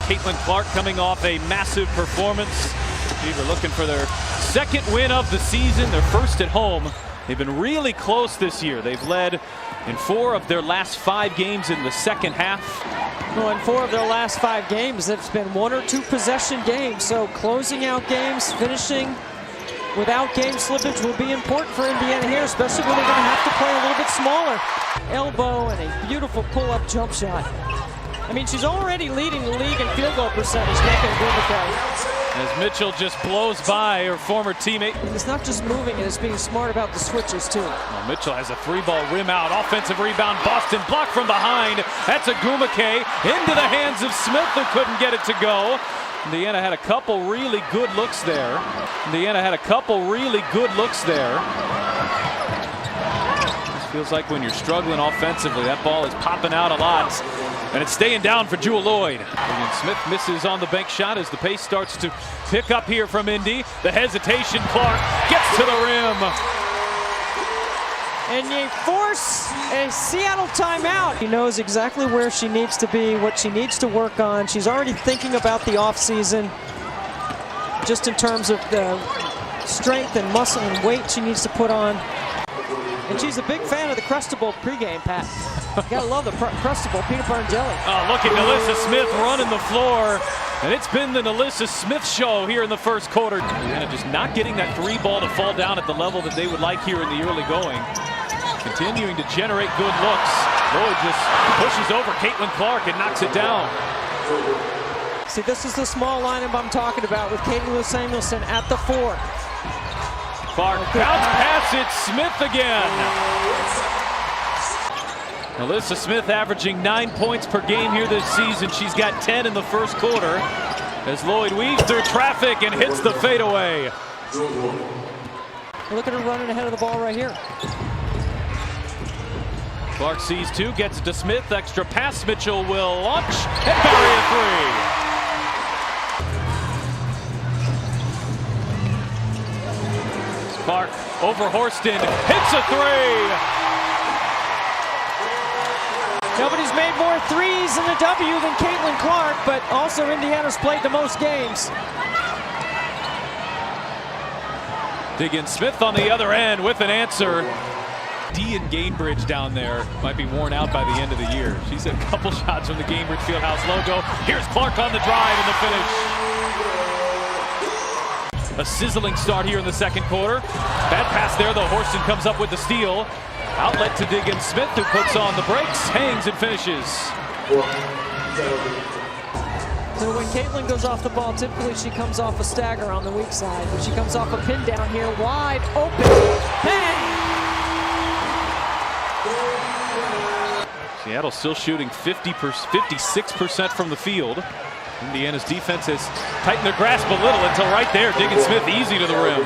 Caitlin Clark coming off a massive performance. We're looking for their second win of the season, their first at home. They've been really close this year. They've led in 4 of their last 5 games in the second half. Well, in 4 of their last 5 games, it's been 1 or 2 possession games. So closing out games, finishing without game slippage will be important for Indiana here, especially when they're going to have to play a little bit smaller. Elbow and a beautiful pull-up jump shot. I mean, she's already leading the league in field goal percentage, making a good play. As Mitchell just blows by her former teammate. It's not just moving, it's being smart about the switches, too. Well, Mitchell has a 3-ball rim out. Offensive rebound. Boston blocked from behind. That's a Gumake into the hands of Smith, who couldn't get it to go. Indiana had a couple really good looks there. This feels like when you're struggling offensively, that ball is popping out a lot. And it's staying down for Jewel Lloyd. And Smith misses on the bank shot as the pace starts to pick up here from Indy. The hesitation, Clark gets to the rim. And you force a Seattle timeout. She knows exactly where she needs to be, what she needs to work on. She's already thinking about the offseason, just in terms of the strength and muscle and weight she needs to put on. And she's a big fan of the Crustable pregame, Pat. You gotta love the Crustable peanut butter and jelly. Oh, look at Nalissa Smith running the floor. And it's been the Nalissa Smith show here in the first quarter. And just not getting that 3-ball to fall down at the level that they would like here in the early going. Continuing to generate good looks. Lloyd just pushes over Caitlin Clark and knocks it down. See, this is the small lineup I'm talking about with Katie Lou Samuelson at the 4. Clark bounce pass, it's Smith again. Nalissa Smith averaging 9 points per game here this season. She's got 10 in the first quarter as Lloyd weaves through traffic and hits the fadeaway. Look at her running ahead of the ball right here. Clark sees 2, gets it to Smith. Extra pass, Mitchell will launch and bury a 3. Clark over Horston, hits a 3. Nobody's made more threes in the W than Caitlin Clark, but also Indiana's played the most games. Diggins Smith on the other end with an answer. D and Gainbridge down there might be worn out by the end of the year. She's hit a couple shots from the Gainbridge Fieldhouse logo. Here's Clark on the drive and the finish. A sizzling start here in the second quarter. Bad pass there, though. Horston comes up with the steal. Outlet to Diggins Smith, who puts on the brakes, hangs and finishes. So when Caitlin goes off the ball, typically she comes off a stagger on the weak side, but she comes off a pin down here, wide open. Bang! Seattle still shooting 56% from the field. Indiana's defense has tightened their grasp a little until right there. Diggins Smith easy to the rim.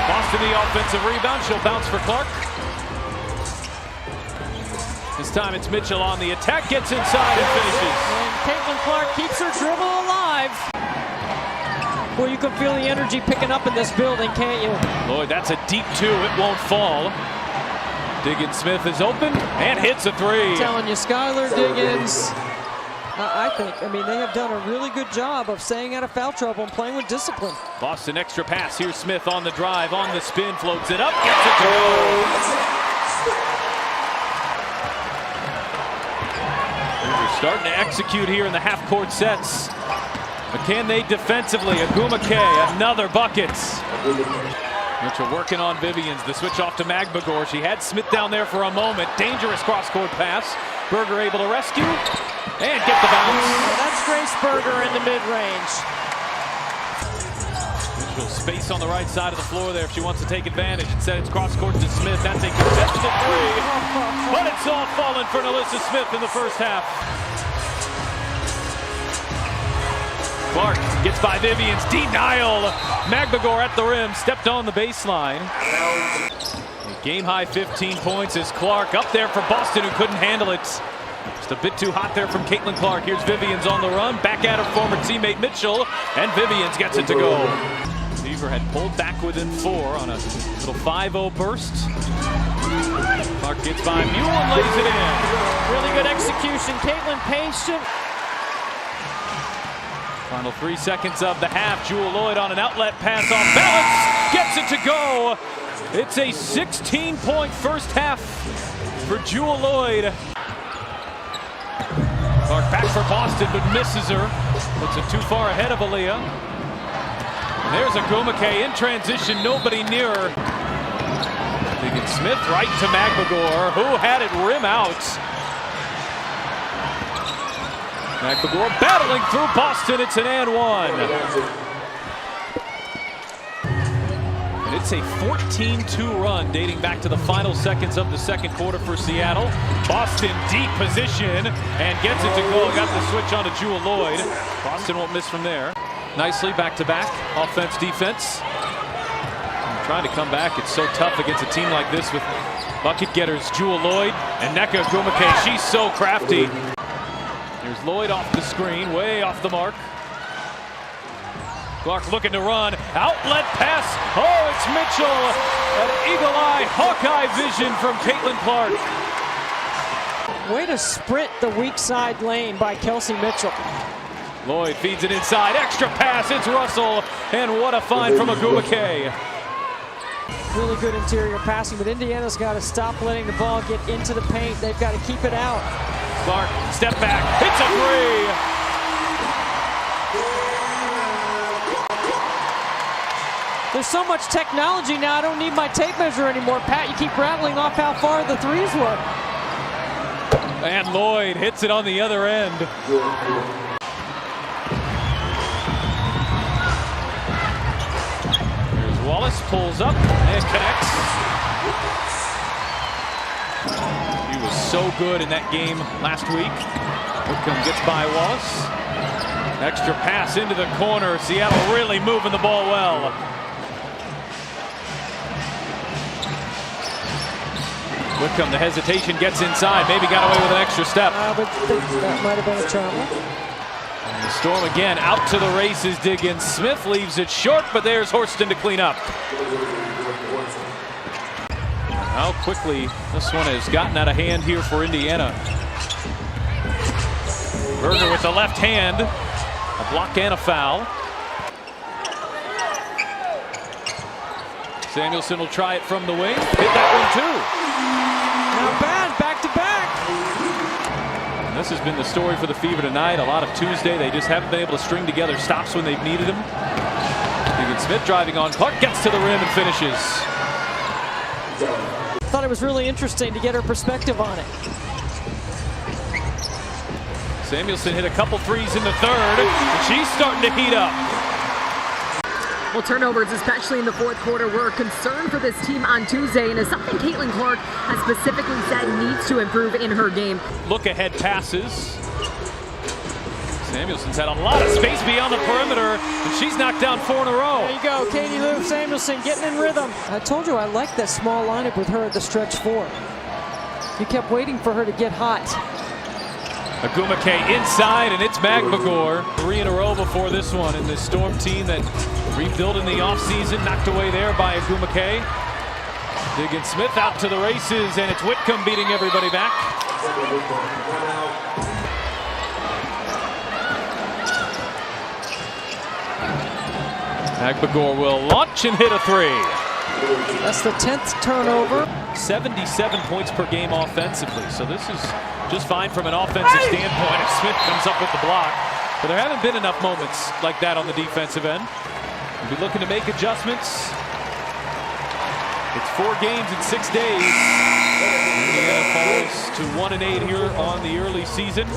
Boston the offensive rebound. She'll bounce for Clark. This time it's Mitchell on the attack. Gets inside and finishes. And Caitlin Clark keeps her dribble alive. Well, you can feel the energy picking up in this building, can't you? Lloyd, that's a deep 2. It won't fall. Diggins Smith is open and hits a 3. I'm telling you, Skylar Diggins. I mean, they have done a really good job of staying out of foul trouble and playing with discipline. Boston extra pass. Here's Smith on the drive, on the spin, floats it up, gets it to go. They're starting to execute here in the half-court sets. But can they defensively? Agumake, another bucket. Mitchell working on Vivians. The switch off to Magbagor. She had Smith down there for a moment. Dangerous cross-court pass. Berger able to rescue and get the bounce. That's Grace Berger in the mid-range. Mitchell space on the right side of the floor there if she wants to take advantage. Instead, it's cross-court to Smith. That's a contested 3. But it's all fallen for Nalissa Smith in the first half. Clark gets by Vivians. Denial. Magbagor at the rim. Stepped on the baseline. Game high 15 points as Clark up there for Boston, who couldn't handle it. Just a bit too hot there from Caitlin Clark. Here's Vivians on the run. Back at her former teammate Mitchell. And Vivians gets it to go. Beaver had pulled back within 4 on a little 5-0 burst. Clark gets by Mule and lays it in. Really good execution. Caitlin patient. Final 3 seconds of the half. Jewell Loyd on an outlet pass off balance. Gets it to go. It's a 16-point first half for Jewell Loyd. Clark back for Boston, but misses her. Puts it too far ahead of Aaliyah. And there's Agumake in transition, nobody nearer. Smith right to Magbegor, who had it rim out. Magbegor battling through Boston. It's an and one. And it's a 14-2 run dating back to the final seconds of the second quarter for Seattle. Boston deep position and gets it to go. Got the switch on to Jewell Loyd. Boston won't miss from there. Nicely back-to-back, offense, defense. Trying to come back. It's so tough against a team like this with bucket getters Jewell Loyd and Nneka Agumake. She's so crafty. Here's Loyd off the screen, way off the mark. Clark looking to run. Outlet pass. Oh, it's Mitchell. An eagle-eye, Hawkeye vision from Caitlin Clark. Way to sprint the weak side lane by Kelsey Mitchell. Loyd feeds it inside. Extra pass. It's Russell. And what a find from Agumake. Really good interior passing, but Indiana's got to stop letting the ball get into the paint. They've got to keep it out. Clark, step back, hits a three. There's so much technology now, I don't need my tape measure anymore. Pat, you keep rattling off how far the threes were. And Loyd hits it on the other end. Wallace pulls up and connects. He was so good in that game last week. Whitcomb gets by Wallace. Extra pass into the corner. Seattle really moving the ball well. Whitcomb, the hesitation, gets inside. Maybe got away with an extra step. But that might have been a travel. The Storm again out to the races. Diggins. Smith leaves it short, but there's Horston to clean up. How quickly this one has gotten out of hand here for Indiana. Berger with the left hand. A block and a foul. Samuelson will try it from the wing. Hit that one too. Not bad, back to back. This has been the story for the Fever tonight. A lot of Tuesday. They just haven't been able to string together stops when they've needed them. Diggins Smith driving on. Clark gets to the rim and finishes. Thought it was really interesting to get her perspective on it. Samuelson hit a couple threes in the third, and she's starting to heat up. Well, turnovers, especially in the fourth quarter, were a concern for this team on Tuesday, and is something Caitlin Clark has specifically said needs to improve in her game. Look ahead passes. Samuelson's had a lot of space beyond the perimeter, and she's knocked down 4 in a row. There you go, Katie Lou Samuelson getting in rhythm. I told you I liked that small lineup with her at the stretch 4. You kept waiting for her to get hot. Agumake inside, and it's Magbegor. 3 in a row before this one, and this Storm team that rebuilt in the offseason, knocked away there by Agumake. Diggins Smith out to the races, and it's Whitcomb beating everybody back. Magbegor will launch and hit a 3. That's the 10th turnover. 77 points per game offensively, so this is just fine from an offensive standpoint if Smith comes up with the block. But there haven't been enough moments like that on the defensive end. We'll be looking to make adjustments. It's 4 games in 6 days. Indiana falls to 1-8 here on the early season.